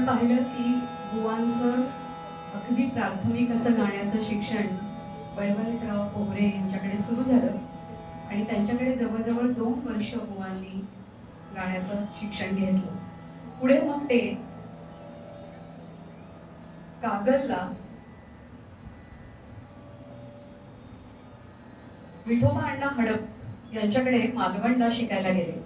पाहिलं की बुवांचं अगदी प्राथमिक असं गाण्याचं शिक्षण बळवंतराव पोहरे यांच्याकडे सुरू झालं आणि त्यांच्याकडे जवळजवळ 2 वर्ष बुवांनी गाण्याचं शिक्षण घेतलं. पुढे मग ते कागलला विठोबा अण्णा हडप यांच्याकडे मालवणला शिकायला गेले.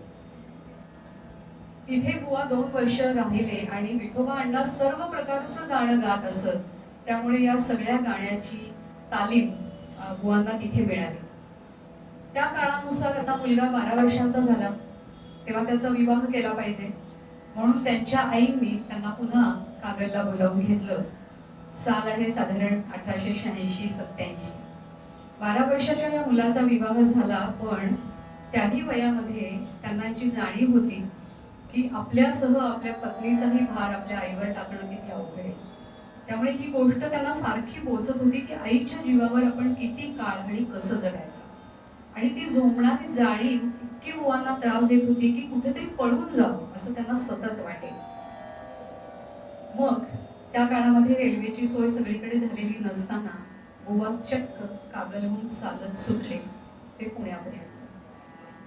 तिथे बुवा 2 वर्ष राहिले आणि विठोबा अण्णा सर्व प्रकारचं गाणं गात असत. त्यामुळे या सगळ्या गाण्याची तालीम बुवांना तिथे मिळाली. त्या काळानुसार आता मुलगा 12 वर्षांचा झाला तेव्हा त्याचा विवाह केला पाहिजे म्हणून त्यांच्या आईंनी त्यांना पुन्हा कागलला बोलावून घेतलं. साल आहे साधारण 1886-87. 12 वर्षाच्या या मुलाचा विवाह झाला, पण त्याही वयामध्ये त्यांना जी जाणीव होती की आपल्यासह आपल्या पत्नीचाही भार आपल्या आईवर टाकणं किती अवघड आहे. त्यामुळे ही गोष्ट त्यांना सारखी बोचत होती की आईच्या जीवावर आपण किती काळ आणि कसं जगायचं. आणि ती झोंबणारी जाणीव इतकी बुवांना त्रास देत होती की कुठेतरी पळून जावं असं त्यांना सतत वाटे. मग त्या काळामध्ये रेल्वेची सोय सगळीकडे झालेली नसताना बुवा चक्क कागलहून चालत सुटले ते पुण्यापर्यंत.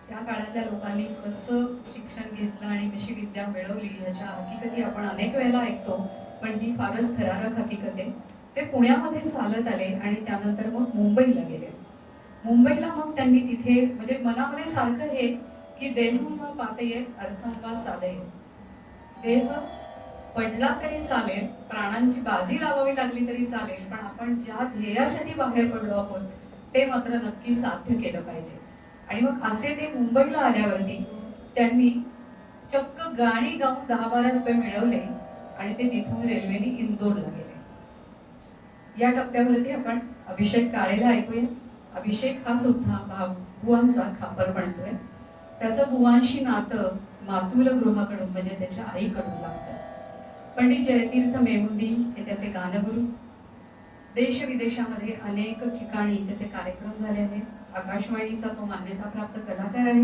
त्या काळातल्या लोकांनी कसं शिक्षण घेतलं आणि कशी विद्या मिळवली ह्याच्या हकीकती आपण अनेक वेळेला ऐकतो, पण ही फारच थरारक हकीकत आहे. ते पुण्यामध्ये चालत आले आणि त्यानंतर मग मुंबईला गेले. मुंबईला मग त्यांनी तिथे म्हणजे मनामध्ये सारखं हे की देहम व पातये अर्थम वा साधये. देह पडला तरी चालेल, प्राणांची बाजी लावावी लागली तरी चालेल, पण आपण ज्या ध्येयासाठी बाहेर पडलो आहोत ते मात्र नक्की साध्य केलं पाहिजे. आणि मग असे ते मुंबईला आल्यावरती त्यांनी चक्क गाणी गाऊन 10-12 रुपये मिळवले आणि ते तिथून रेल्वेने इंदोरला गेले. या टप्प्यावरती आपण अभिषेक काळेला ऐकूया. अभिषेक हा सुद्धा बुवांचा खापर बनतोय. त्याचं बुवांशी नातं मातुल गृहाकडून म्हणजे त्याच्या आईकडून लागतं. पंडित जयतीर्थ मेवुंडी हे त्याचे गानगुरु. देश विदेशामध्ये अनेक ठिकाणी त्याचे कार्यक्रम झाले आहेत. आकाशवाणीचा तो मान्यताप्राप्त कलाकार आहे.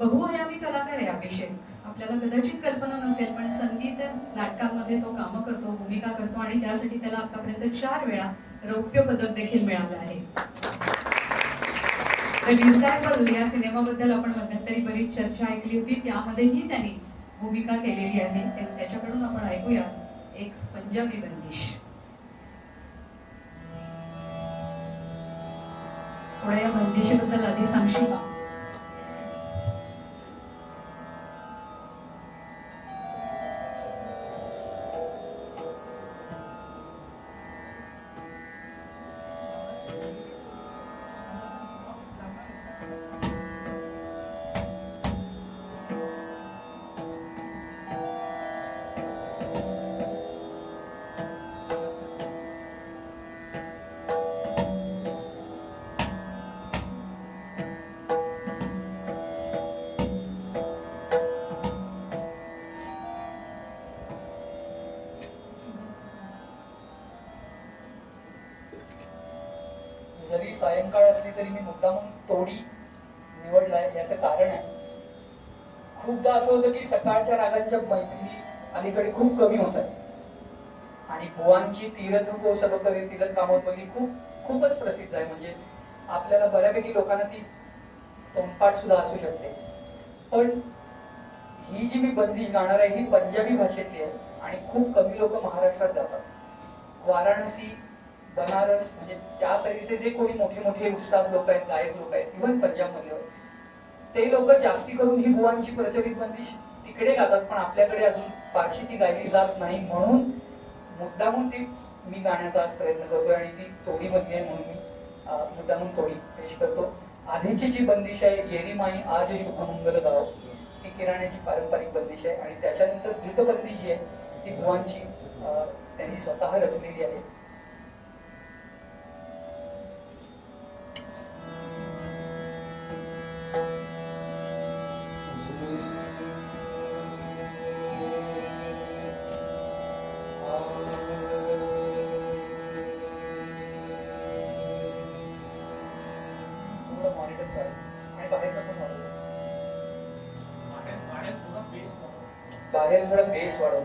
बहुआयामी कलाकार आहे अभिषेक. आपल्याला कदाचित कल्पना नसेल, पण संगीत नाटकांमध्ये तो कामं करतो, भूमिका करतो आणि त्यासाठी त्याला आतापर्यंत 4 वेळा रौप्य पदक देखील मिळालं आहे. द डिसायपल या सिनेमाबद्दल आपण मध्यंतरी बरीच चर्चा ऐकली होती, त्यामध्येही त्यांनी भूमिका केलेली आहे. त्याच्याकडून आपण ऐकूया एक पंजाबी बंदिश. थोड्या या बंदिशीबद्दल आधी सांगशील का? जरी सायंकाळ असली तरी मी मुद्दामून तोडी निवडलाय. याचं कारण आहे, खूपदा असं होतं की सकाळच्या रागांच्या मैफिली अलीकडे खूप कमी होत आहेत आणि बुवांची तीरथ कोसब करी तिलक कामोत्पत्ती खूपच प्रसिद्ध आहे. म्हणजे आपल्याला बऱ्यापैकी लोकांना ती तोंडपाठ सुद्धा असू शकते. पण ही जी मी बंदिश गाणार आहे ही पंजाबी भाषेतली आहे आणि खूप कमी लोक महाराष्ट्रात जातात. वाराणसी, बनारस म्हणजे त्या साईडचे जे कोणी मोठे मोठे उस्ताद लोक आहेत, गायक लोक आहेत, इव्हन पंजाबमधले, ते लोक जास्ती करून ही बुवांची प्रचलित बंदिश तिकडे गातात, पण आपल्याकडे अजून फारशी ती गायली जात नाही. म्हणून मुद्दामून ती मी गाण्याचा आज प्रयत्न करतोय आणि ती तोडी मधली आहे म्हणून मी मुद्दामून तोडी पेश करतो. आधीची जी बंदिश आहे येरी माई आज शुभमंगल गाव, ही किराण्याची पारंपरिक बंदिश आहे. आणि त्याच्यानंतर द्रुत बंदिश जी आहे ती बुवांची त्यांनी स्वतः रचलेली आहे. बाहेर थोडा बेस वाढव.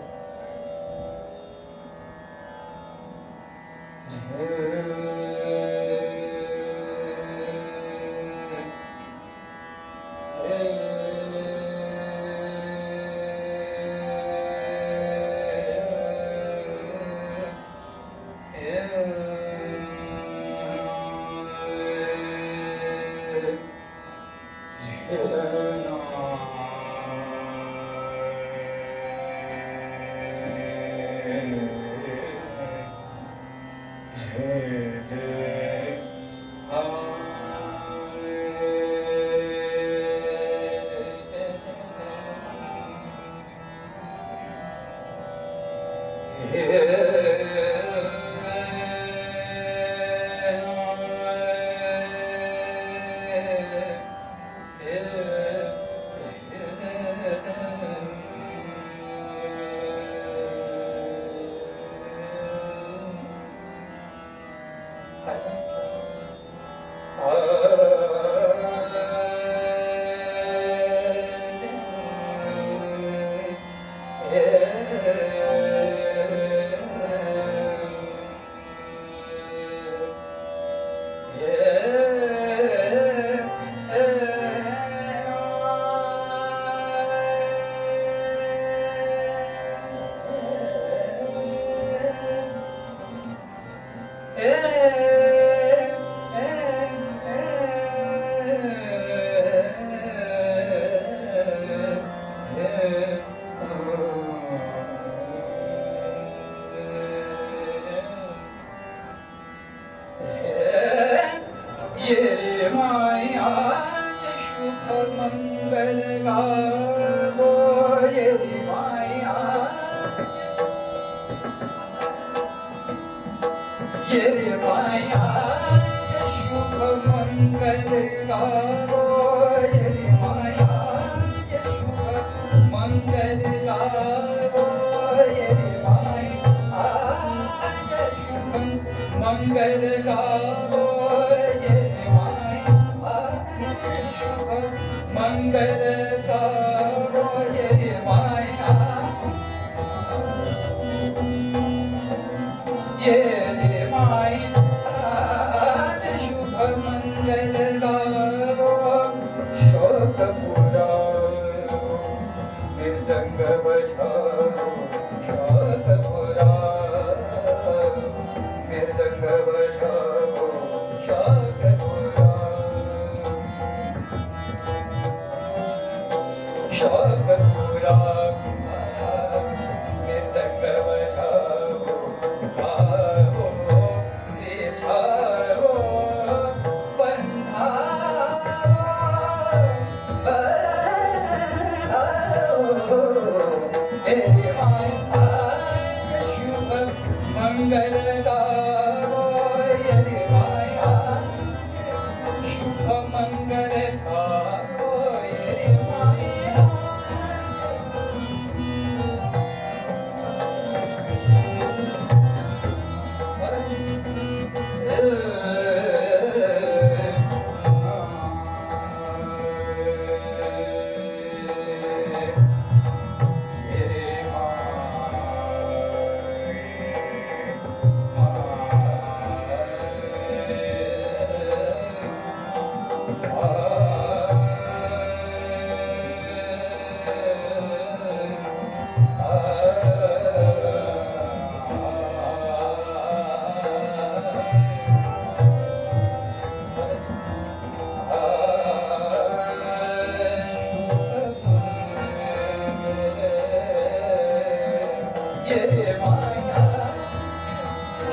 ये मायाचे शुभ मंगल गावो ये माया ये मायाचे शुभ मंगल गावो ये मायाचे शुभ मंगल गावो ये मायाचे शुभ मंगल गावो मंगल गावो ये माया ये माया आज शुभ मंगल गावो शोक पुरावो मृदंग बजावो शोक पुरावो मृदंग बजावो शोक शोकपुरा मृदंग बजावो गावो रिझावो बंधावो हे माया शुभ मंगल गावो ये माया शुभ मंगल गावो ये माया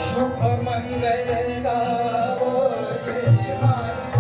शुभ मंगल गावो ये माया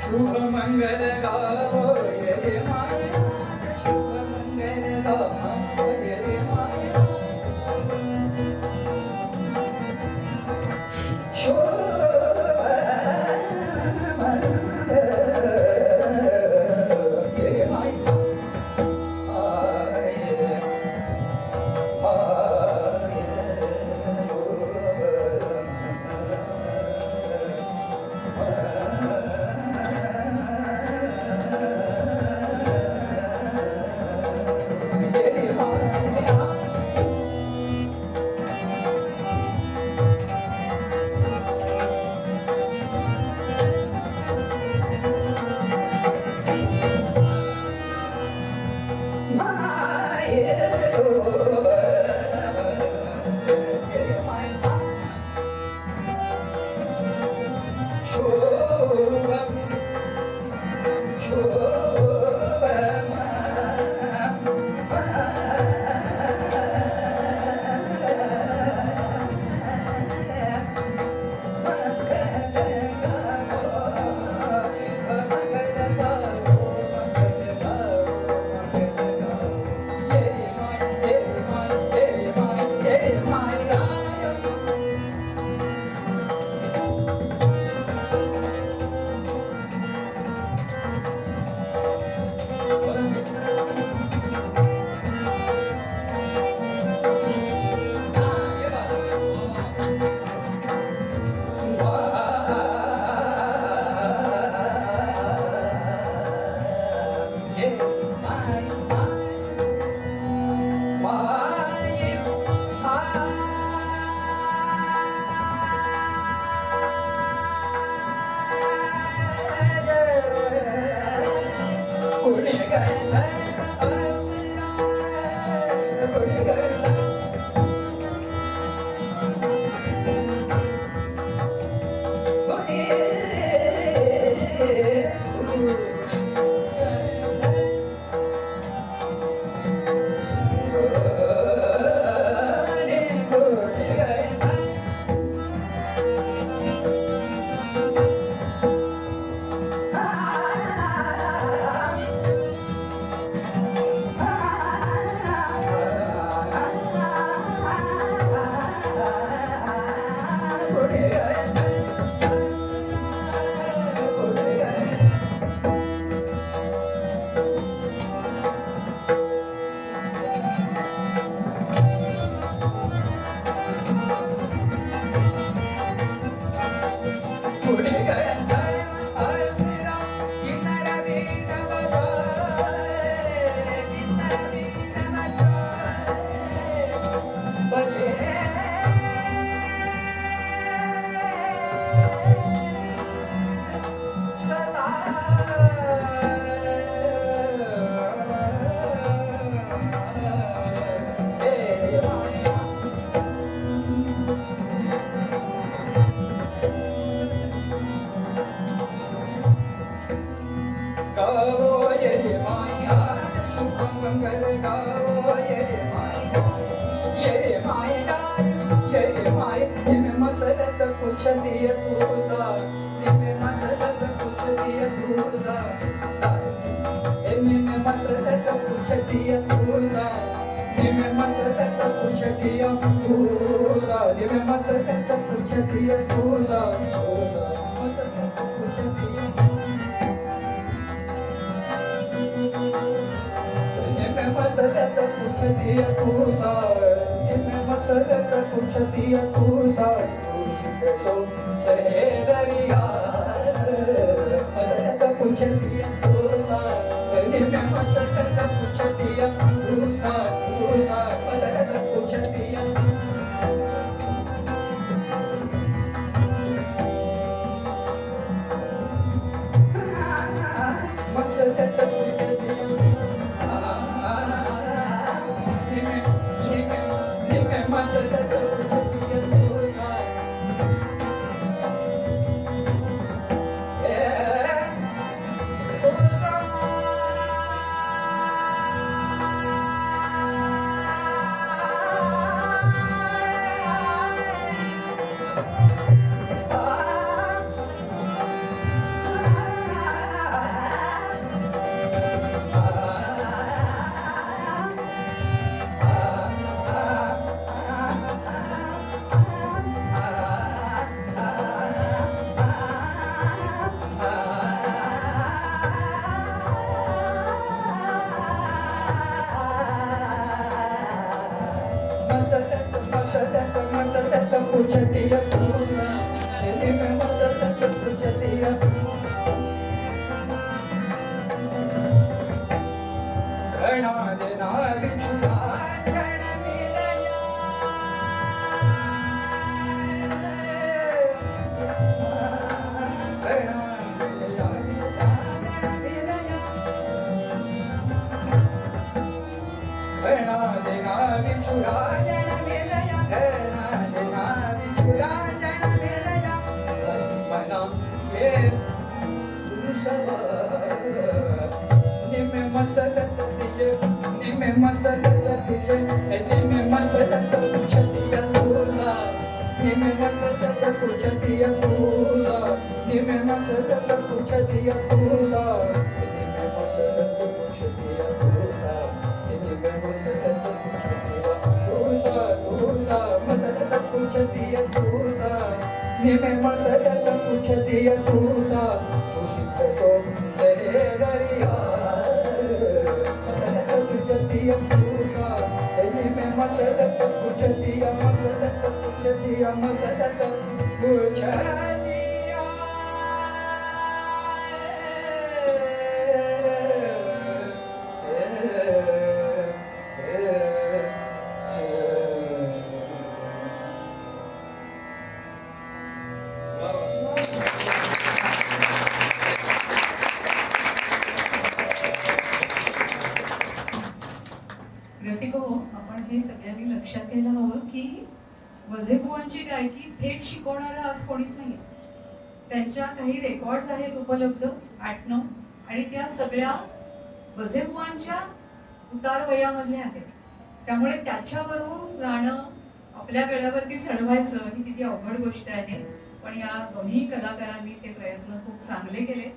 शुभ मंगल गावोय रे माया, शुभ मंगल गावोय रे माया. शुभ मंगल रे माया. हे सगळ्यांनी लक्षात घ्यायला हवं की वझेबुवांची गायकी थेट शिकवणारं आज कोणीच नाही. त्यांच्या काही रेकॉर्ड्स आहेत उपलब्ध 8-9 आणि त्या सगळ्या वझेबुवांच्या उतार वयामधल्या आहेत. त्यामुळे त्याच्यावरून गाणं आपल्या गळ्यावरती चढवायचं ही किती अवघड गोष्ट आहे. पण या दोन्ही कलाकारांनी ते प्रयत्न खूप चांगले केले.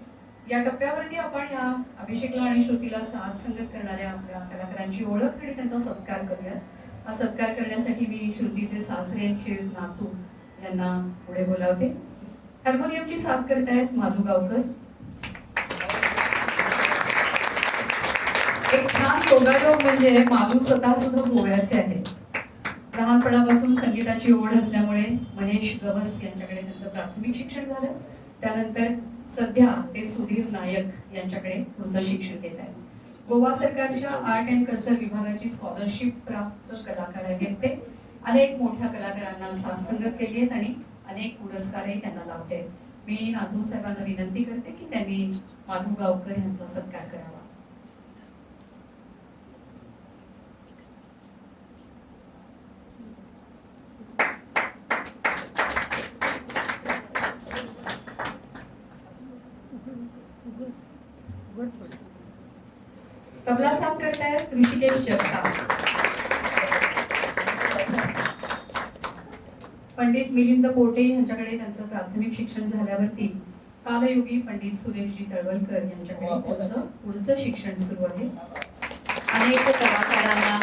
या टप्प्यावरती आपण या अभिषेकला आणि श्रुतीला साथ संगत करणाऱ्या आपल्या कलाकारांची ओळख आणि त्यांचा सत्कार करूया. हा सत्कार करण्यासाठी मी श्रुतीचे सासरे नातू यांना पुढे बोलावते. हार्मोनियमची साथ करतायत मालू गावकर. एक छान योगायोग म्हणजे मालू स्वतः सुद्धा गोव्याचे आहेत. लहानपणापासून संगीताची ओढ असल्यामुळे महेश गवस यांच्याकडे त्यांचं प्राथमिक शिक्षण झालं. त्यानंतर सध्या ते सुधीर नायक यांच्याकडे पुढचं शिक्षण घेत आहेत. गोवा सरकारच्या आर्ट अँड कल्चर विभागाची स्कॉलरशिप प्राप्त कलाकार आहेत ते. अनेक मोठ्या कलाकारांना साथ संगत केली आहेत आणि अनेक पुरस्कारही त्यांना लाभले आहेत. मी नातू साहेबांना विनंती करते की त्यांनी माधू गावकर यांचा सत्कार करावा. तबला साथ करतायत ऋषिकेश जगताप. पंडित मिलिंद पोटे यांच्याकडे त्यांचं प्राथमिक शिक्षण झाल्यावरती कालयोगी पंडित सुरेशजी तळवलकर यांच्याकडे त्यांचं पुढचं शिक्षण सुरू आहे. अनेक कलाकारांना